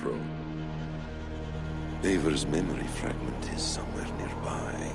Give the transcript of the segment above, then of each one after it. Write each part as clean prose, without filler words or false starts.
throw. Eivor's memory fragment is somewhere nearby.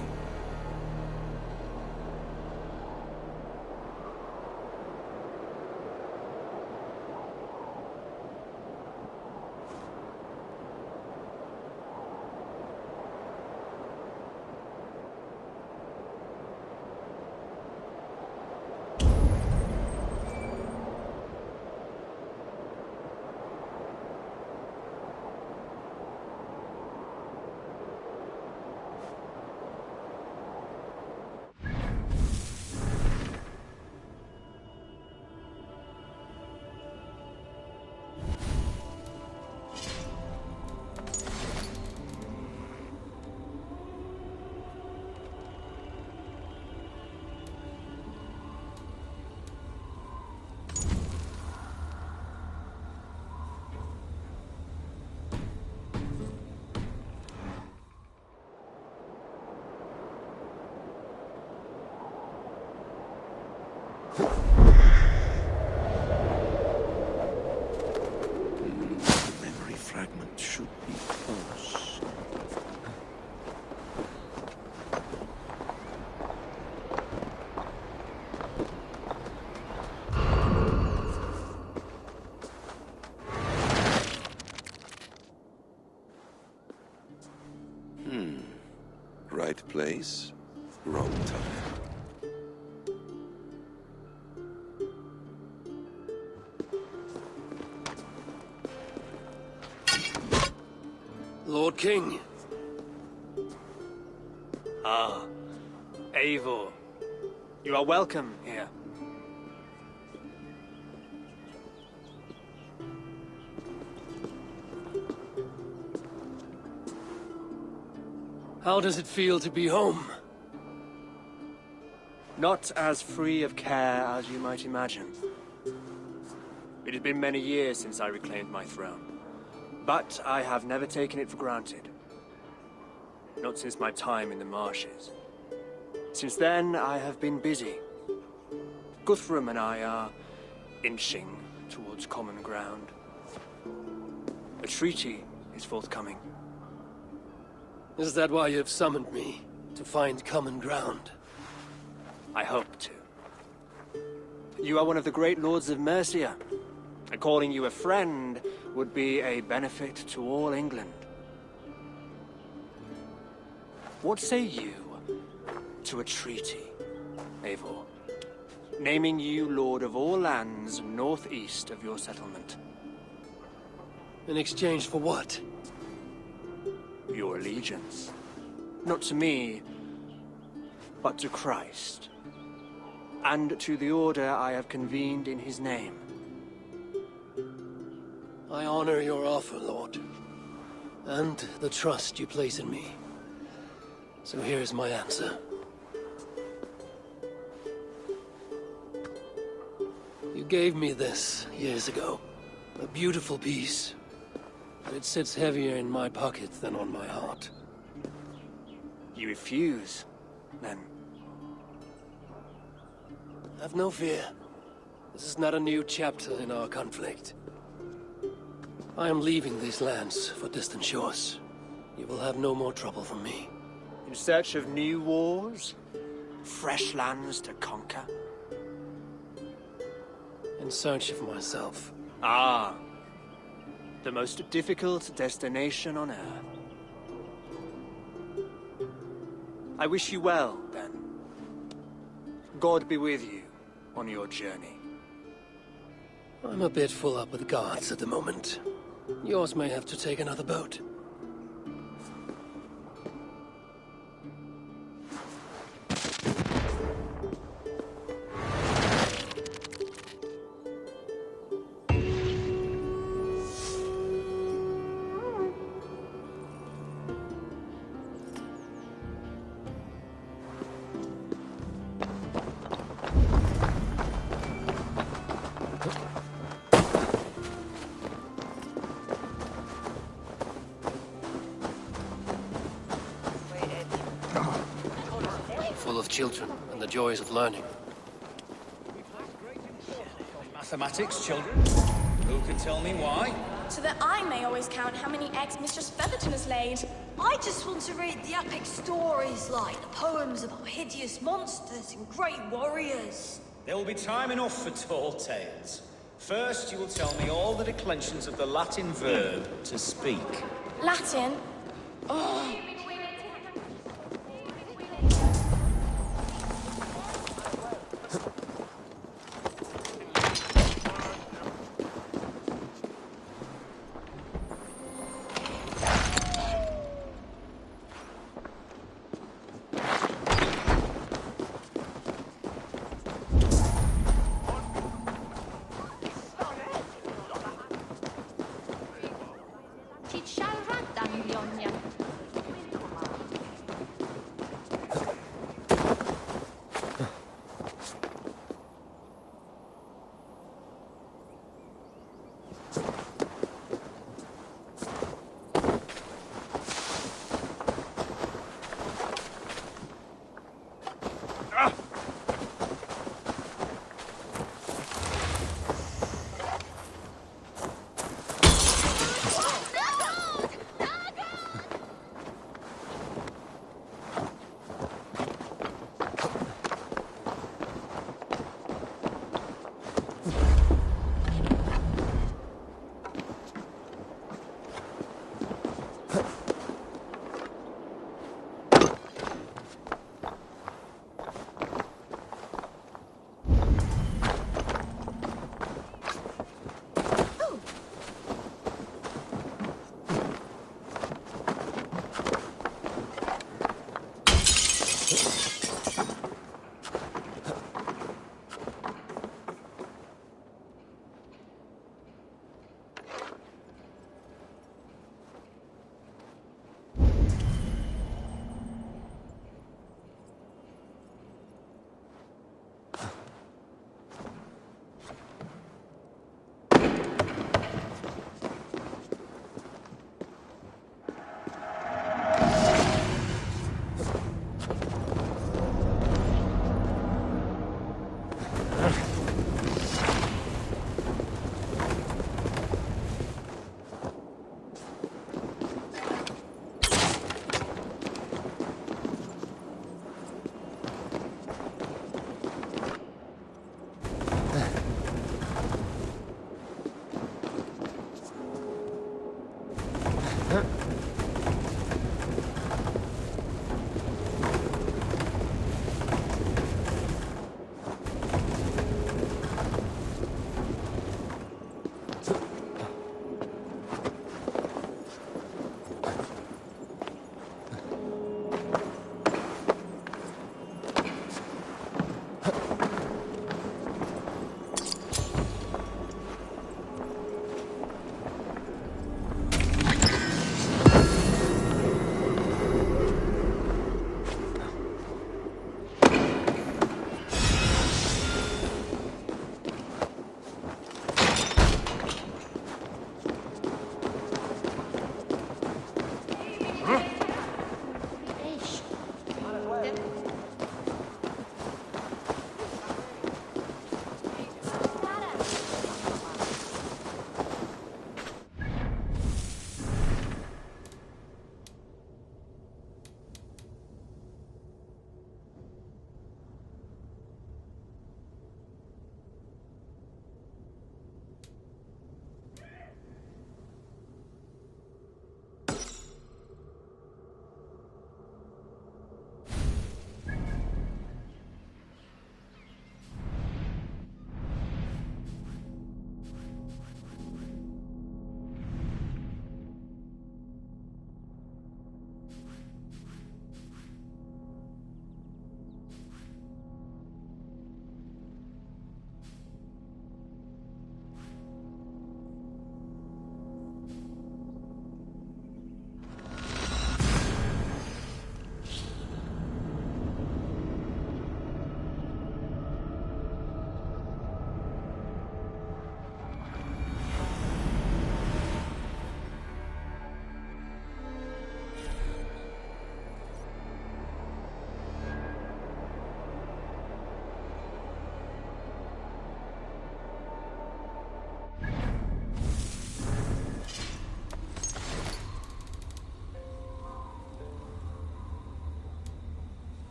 Right place, wrong time. Lord King. Ah, Eivor. You are welcome here. How does it feel to be home? Not as free of care as you might imagine. It has been many years since I reclaimed my throne, but I have never taken it for granted. Not since my time in the marshes. Since then, I have been busy. Guthrum and I are inching towards common ground. A treaty is forthcoming. Is that why you've summoned me? To find common ground? I hope to. You are one of the great lords of Mercia, and calling you a friend would be a benefit to all England. What say you to a treaty, Eivor? Naming you lord of all lands northeast of your settlement. In exchange for what? Your allegiance. Not to me, but to Christ. And to the order I have convened in his name. I honor your offer, Lord. And the trust you place in me. So here's my answer. You gave me this years ago. A beautiful piece. But it sits heavier in my pocket than on my heart. You refuse, then? Have no fear. This is not a new chapter in our conflict. I am leaving these lands for distant shores. You will have no more trouble from me. In search of new wars? Fresh lands to conquer? In search of myself. Ah. The most difficult destination on Earth. I wish you well, then. God be with you on your journey. I'm a bit full up with guards at the moment. Yours may have to take another boat. Full of children and the joys of learning. Mathematics, children? Who can tell me why? so that I may always count how many eggs Mistress Featherton has laid. I just want to read the epic stories like the poems about hideous monsters and great warriors. There will be time enough for tall tales. First, you will tell me all the declensions of the Latin verb to speak. Latin? Oh.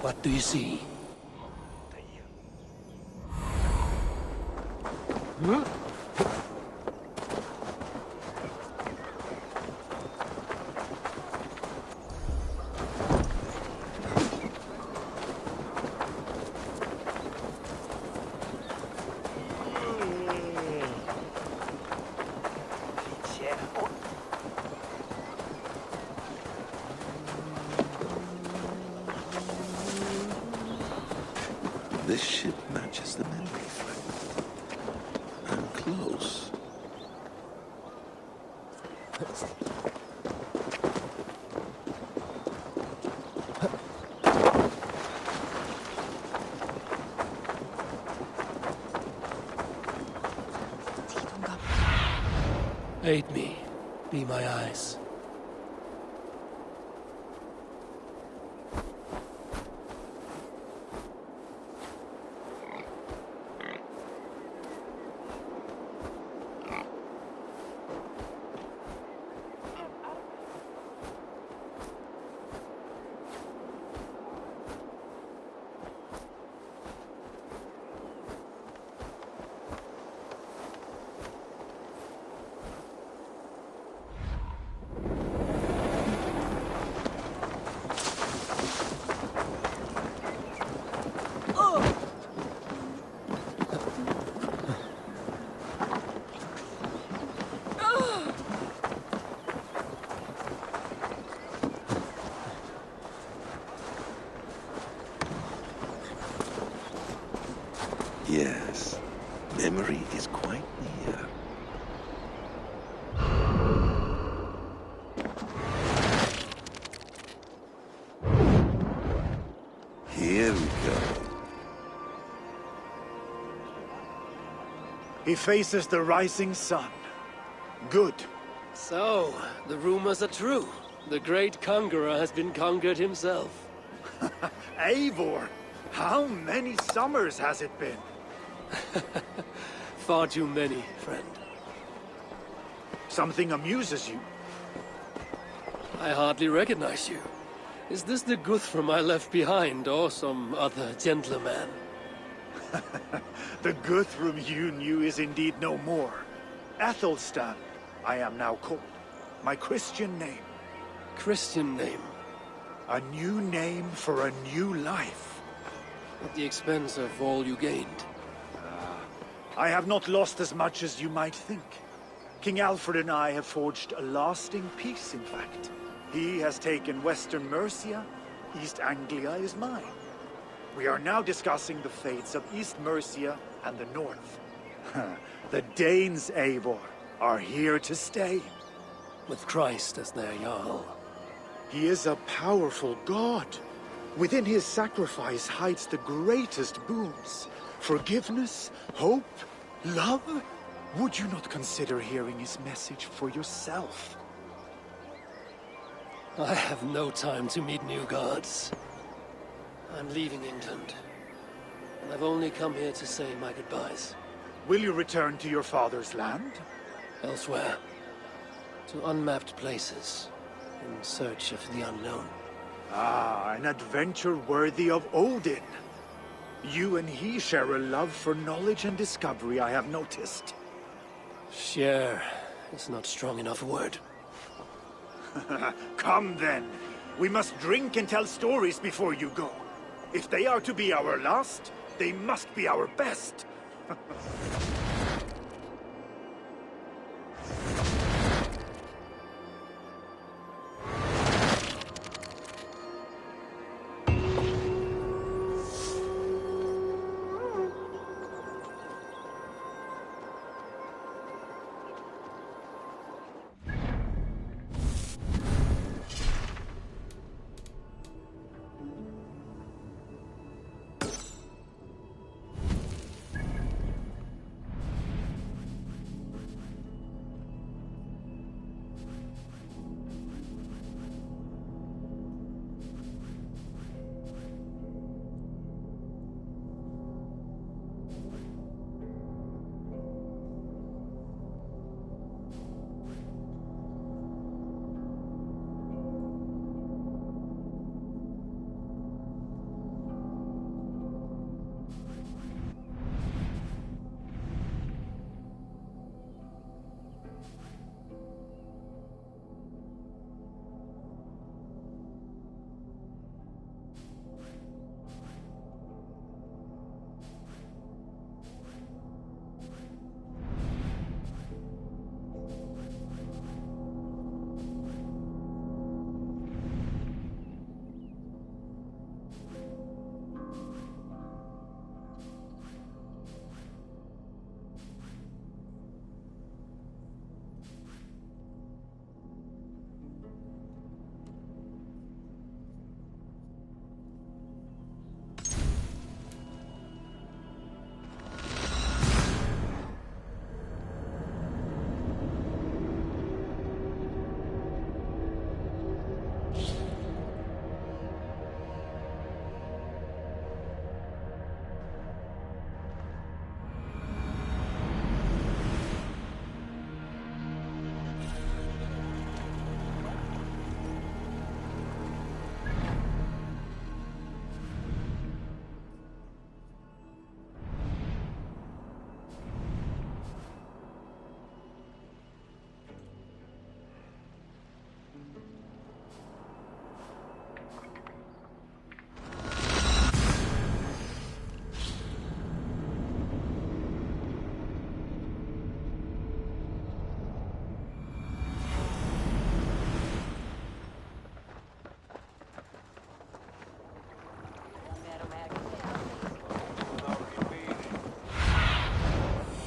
What do you see? This ship matches the memory fragment. I'm close. Aid me. Be my eyes. Yes, memory is quite near. Here we go. He faces the rising sun. Good. So, the rumors are true. The great conqueror has been conquered himself. Eivor, how many summers has it been? Far too many, friend. Something amuses you. I hardly recognize you. Is this the Guthrum I left behind, or some other gentleman? The Guthrum you knew is indeed no more. Athelstan, I am now called. My Christian name. Christian name, A new name for a new life. at the expense of all you gained. I have not lost as much as you might think. King Alfred and I have forged a lasting peace, in fact. He has taken Western Mercia, East Anglia is mine. We are now discussing the fates of East Mercia and the North. The Danes, Eivor, are here to stay. With Christ as their Jarl. He is a powerful god. Within his sacrifice hides the greatest boons. Forgiveness, hope, love. Would you not consider hearing his message for yourself? I have no time to meet new gods. I'm leaving England. And I've only come here to say my goodbyes. Will you return to your father's land? Elsewhere. To unmapped places. In search of the unknown. Ah, an adventure worthy of Odin. You and he share a love for knowledge and discovery, I have noticed. Share is not strong enough a word. Come then. We must drink and tell stories before you go. If they are to be our last, they must be our best.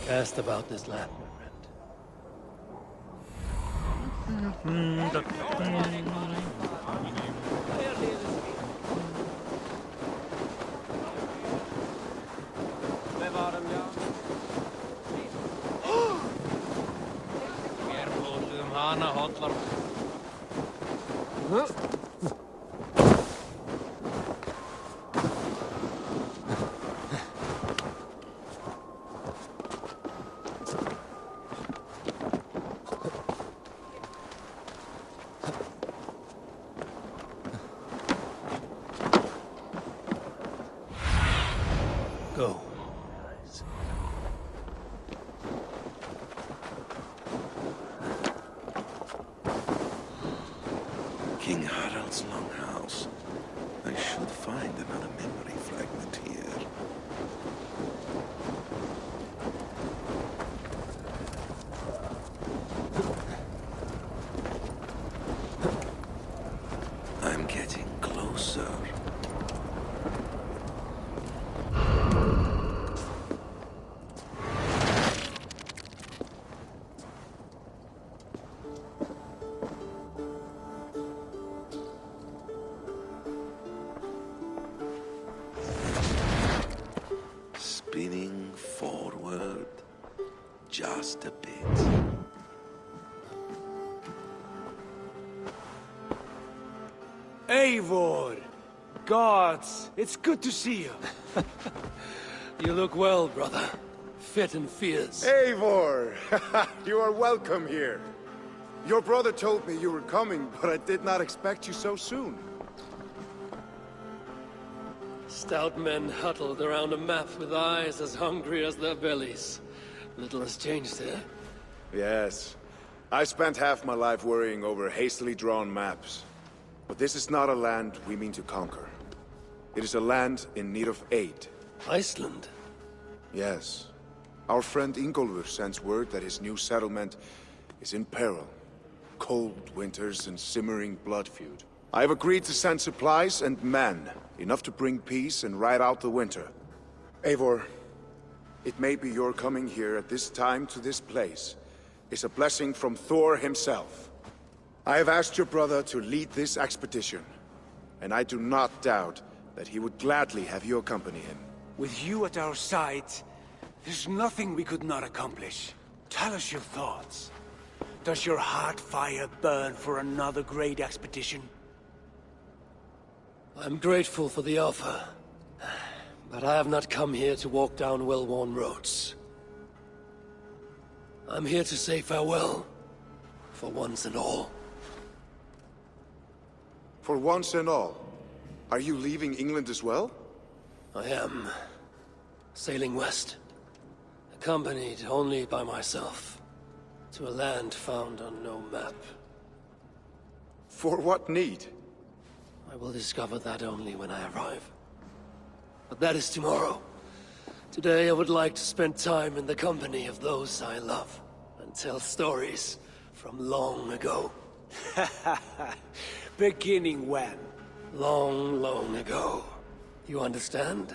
Cast about this land, my Go. King Harald's longhouse. I should find another memory fragment here. I'm getting closer. Spinning forward just a bit. Eivor! Gods, it's good to see you. You look well, brother. Fit and fierce. Eivor! You are welcome here. Your brother told me you were coming, but I did not expect you so soon. Stout men huddled around a map with eyes as hungry as their bellies. Little has changed there. Yes. I spent half my life worrying over hastily drawn maps. But this is not a land we mean to conquer. It is a land in need of aid. Iceland? Yes. Our friend Ingólfur sends word that his new settlement is in peril. Cold winters and simmering blood feud. I have agreed to send supplies and men, enough to bring peace and ride out the winter. Eivor, it may be your coming here at this time to this place is a blessing from Thor himself. I have asked your brother to lead this expedition, and I do not doubt that he would gladly have you accompany him. With you at our side, there's nothing we could not accomplish. Tell us your thoughts. Does your heart fire burn for another great expedition? I'm grateful for the offer. But I have not come here to walk down well-worn roads. I'm here to say farewell, for once and all. For once and all, are you leaving England as well? I am sailing west, accompanied only by myself, to a land found on no map. For what need? I will discover that only when I arrive. But that is tomorrow. Today I would like to spend time in the company of those I love, and tell stories from long ago. Beginning when? Long, long ago. You understand?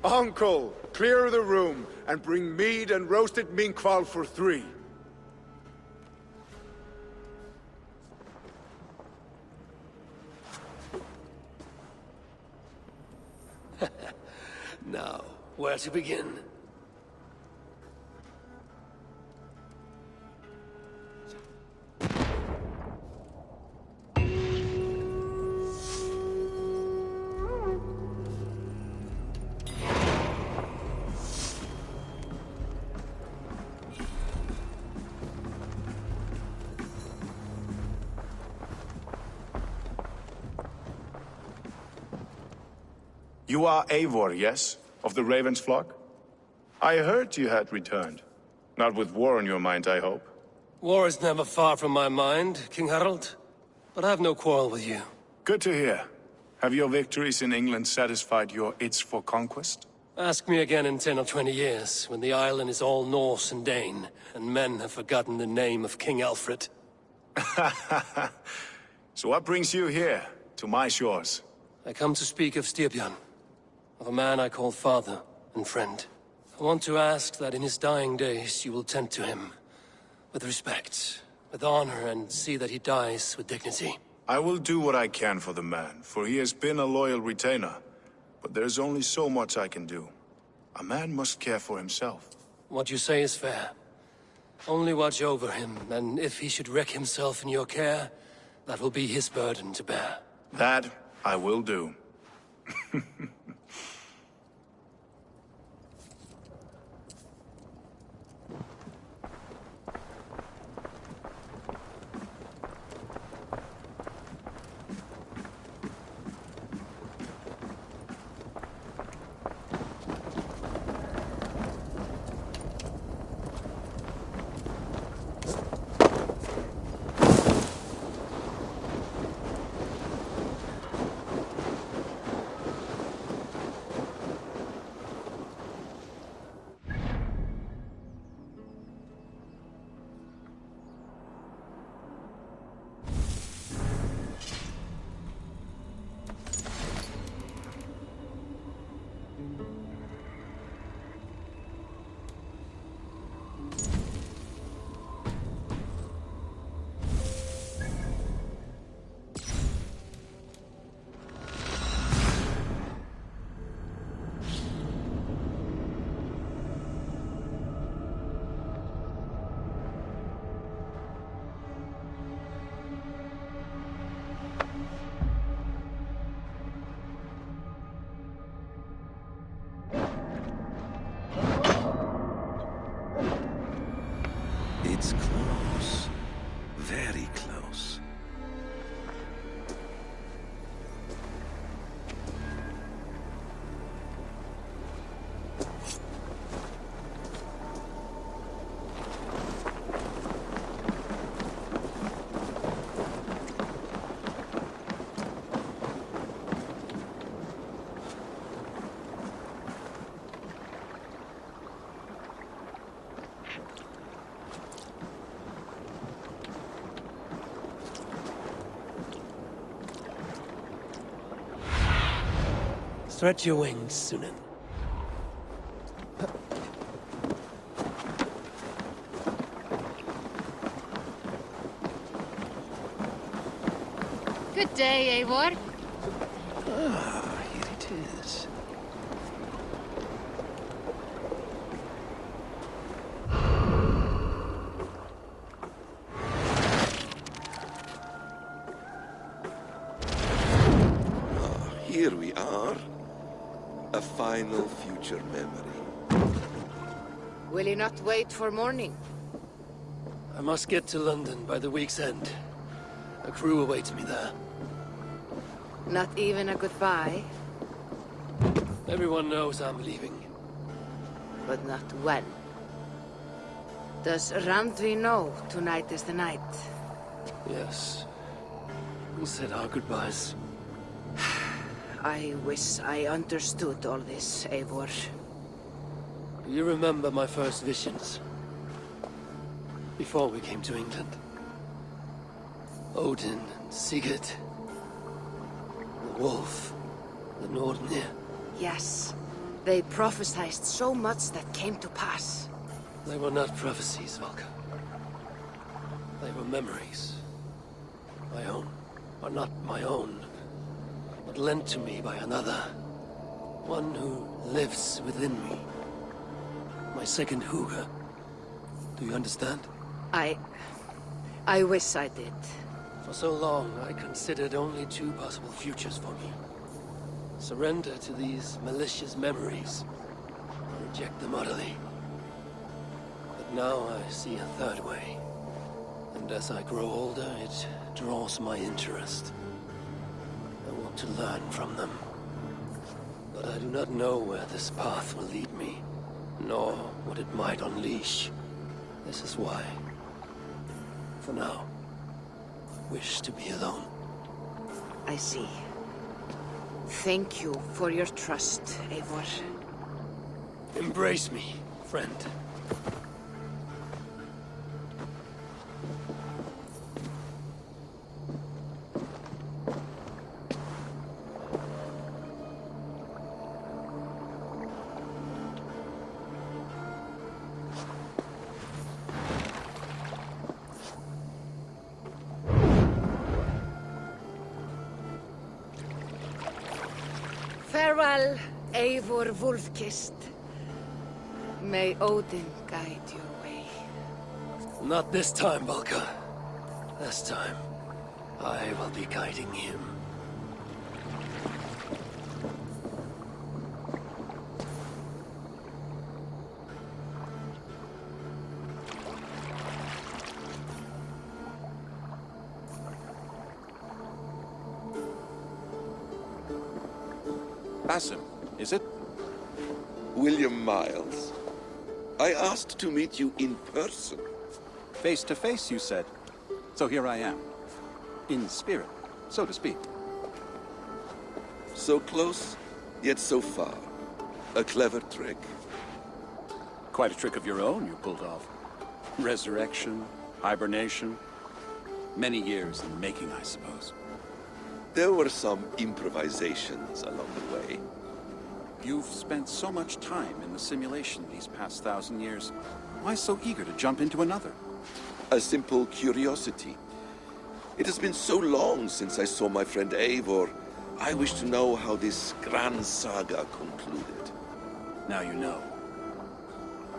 Uncle, clear the room and bring mead and roasted minkwal for 3. Now, where to begin? You are Eivor, yes? Of the Raven's flock? I heard you had returned. Not with war on your mind, I hope. War is never far from my mind, King Harald. But I have no quarrel with you. Good to hear. Have your victories in England satisfied your itch for conquest? Ask me again in 10 or 20 years, when the island is all Norse and Dane, and men have forgotten the name of King Alfred. So what brings you here, to my shores? I come to speak of Styrbjörn. of a man I call father and friend. I want to ask that in his dying days you will tend to him with respect, with honor, and see that he dies with dignity. I will do what I can for the man, for he has been a loyal retainer. But there's only so much I can do. A man must care for himself. What you say is fair. Only watch over him, and if he should wreck himself in your care, that will be his burden to bear. That I will do. It's close. Very close. Stretch your wings, Sunan. Good day, Eivor. Ah, here it is. Ah, here we are. A final future memory. Will you not wait for morning? I must get to London by the week's end. A crew awaits me there. Not even a goodbye, Everyone knows I'm leaving. but not when. Does Randvi know tonight is the night? Yes. We said our goodbyes. I wish I understood all this, Eivor. Do you remember my first visions? Before we came to England. Odin and Sigurd. The wolf. The Nordnir. Yes, they prophesied so much that came to pass. They were not prophecies, Valka. They were memories. My own. Or not my own, but lent to me by another. One who lives within me. My second Huga. Do you understand? I wish I did. For so long, I considered only two possible futures for me. Surrender to these malicious memories, or reject them utterly. But now I see a third way. And as I grow older, it draws my interest. I want to learn from them. But I do not know where this path will lead me, nor what it might unleash. This is why, for now, I wish to be alone. I see. Thank you for your trust, Eivor. Embrace me, friend. Farewell, Eivor Wolfkist. May Odin guide your way. Not this time, Balka. This time, I will be guiding him. Basim, is it? William Miles. I asked to meet you in person. Face to face, you said. So here I am. In spirit, so to speak. So close, yet so far. A clever trick. Quite a trick of your own you pulled off. Resurrection, hibernation. Many years in the making, I suppose. There were some improvisations along the way. You've spent so much time in the simulation these past 1,000 years. Why so eager to jump into another? A simple curiosity. It has been so long since I saw my friend Eivor. I wish to know how this grand saga concluded. Now you know.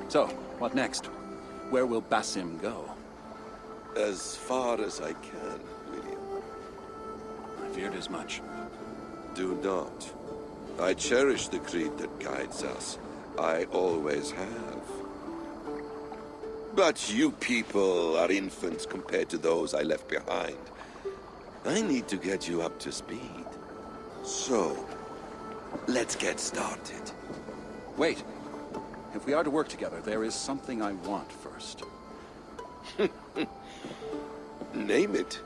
So, what next? Where will Basim go? As far as I can, William. I feared as much. Do not. I cherish the creed that guides us. I always have. But you people are infants compared to those I left behind. I need to get you up to speed. So, let's get started. Wait. If we are to work together, there is something I want first. Name it.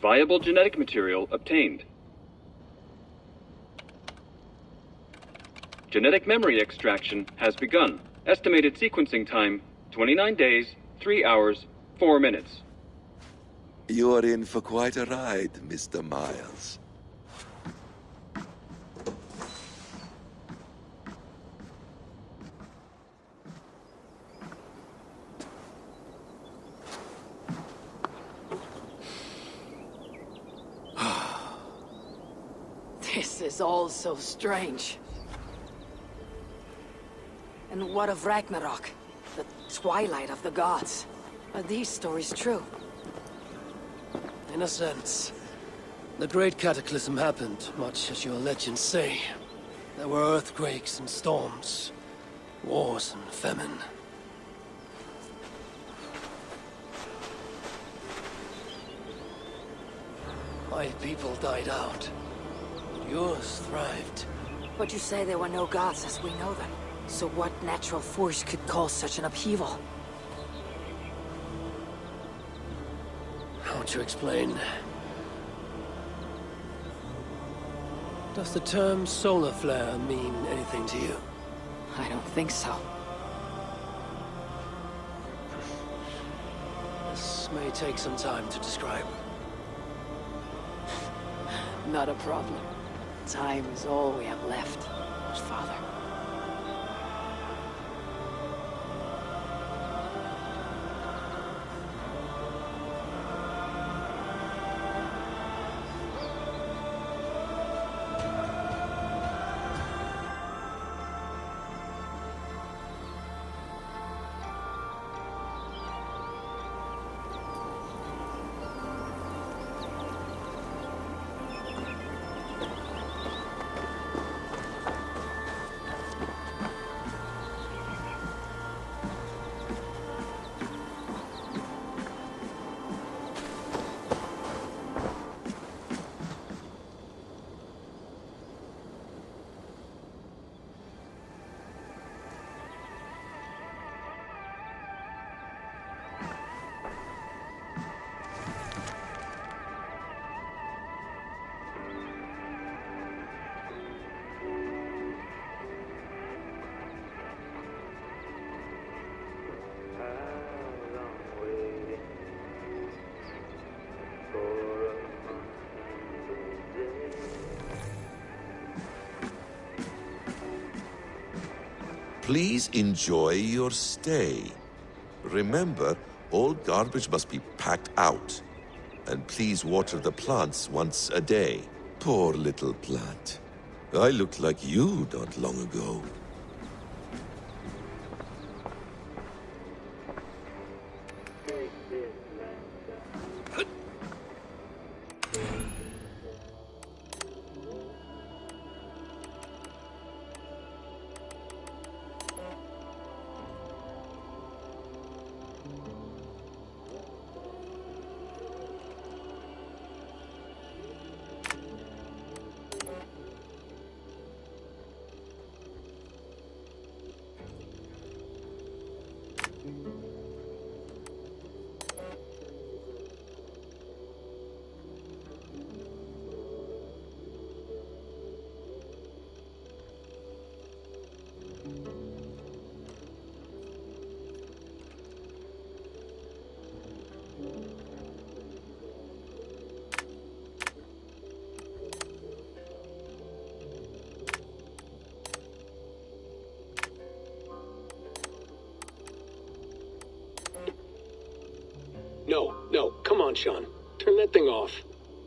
Viable genetic material obtained. Genetic memory extraction has begun. Estimated sequencing time, 29 days, 3 hours, 4 minutes. You are in for quite a ride, Mr. Miles. This is all so strange. And what of Ragnarok? The twilight of the gods? Are these stories true? In a sense. The Great Cataclysm happened, much as your legends say. There were earthquakes and storms, wars and famine. My people died out. Yours thrived. But you say there were no gods as we know them. So what natural force could cause such an upheaval? How to explain? Does the term solar flare mean anything to you? I don't think so. This may take some time to describe. Not a problem. Time is all we have left, Father. Please enjoy your stay. Remember, all garbage must be packed out. And please water the plants once a day. Poor little plant. I looked like you not long ago. No, come on, Sean. Turn that thing off.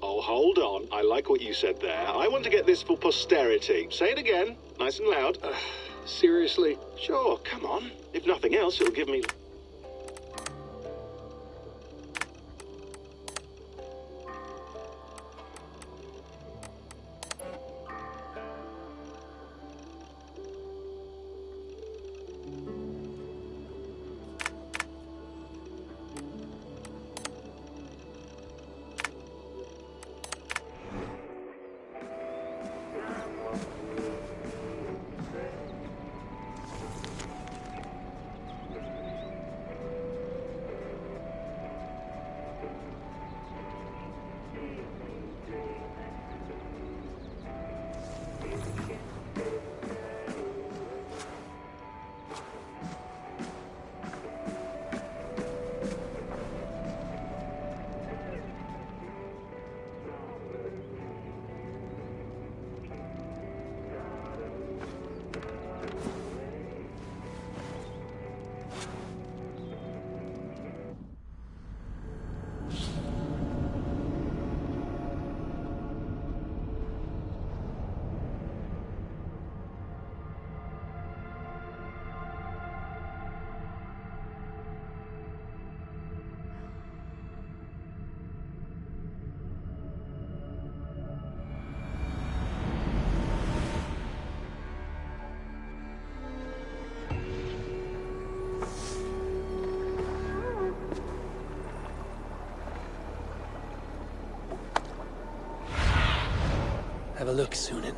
Oh, hold on. I like what you said there. I want to get this for posterity. Say it again, nice and loud. Seriously? Sure, come on. If nothing else, it'll give me... Have a look, Sunan.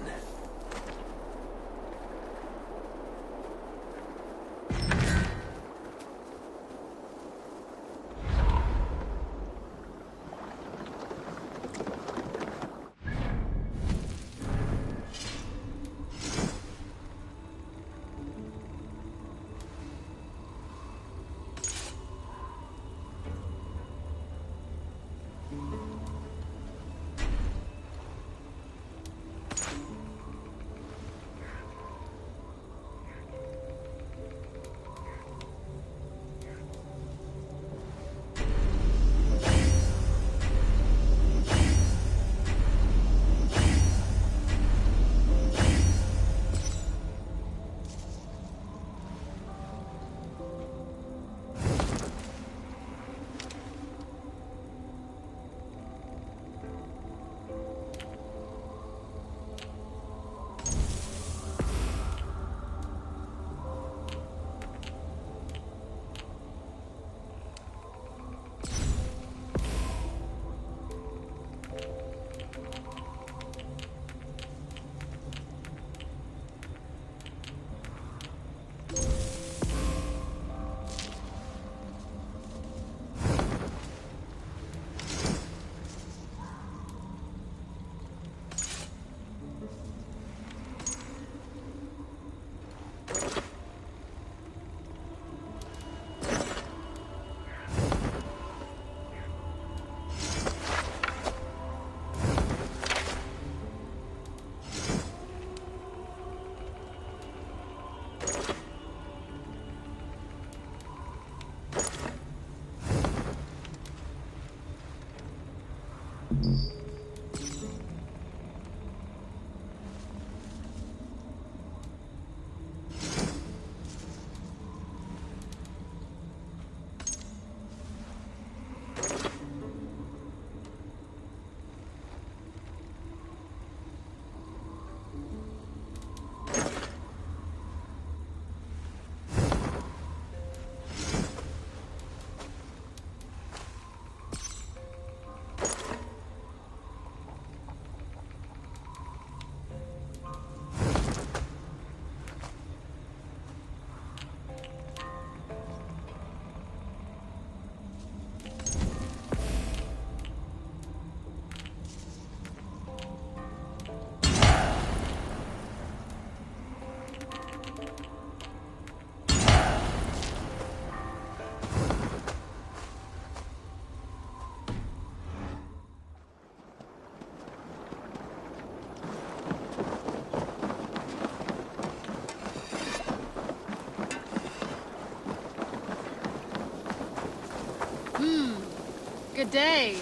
Good day.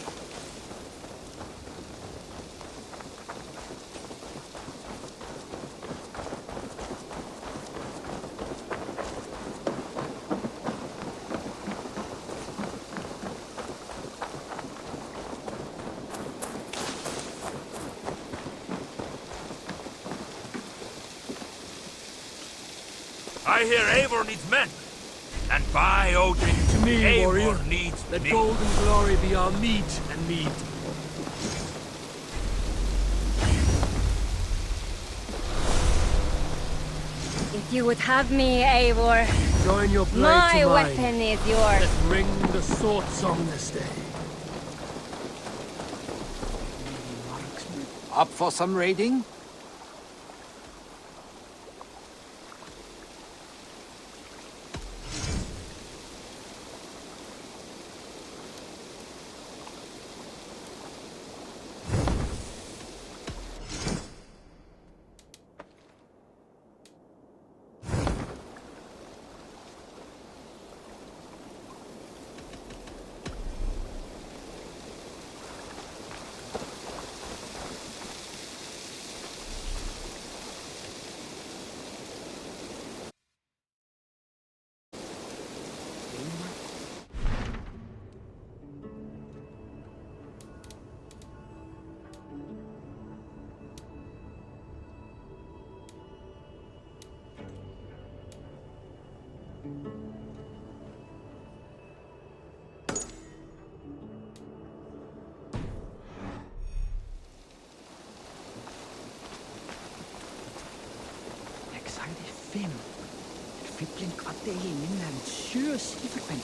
I hear Eivor needs men. And by Odin, To me, Eivor warrior, needs let me. gold and glory be our meat and mead. If you would have me, Eivor, Join your blade my to mine. weapon is yours. Let's ring the sword song this day. Up for some raiding? Excited 5. Et fibling og det er inden af en syre silverkvand.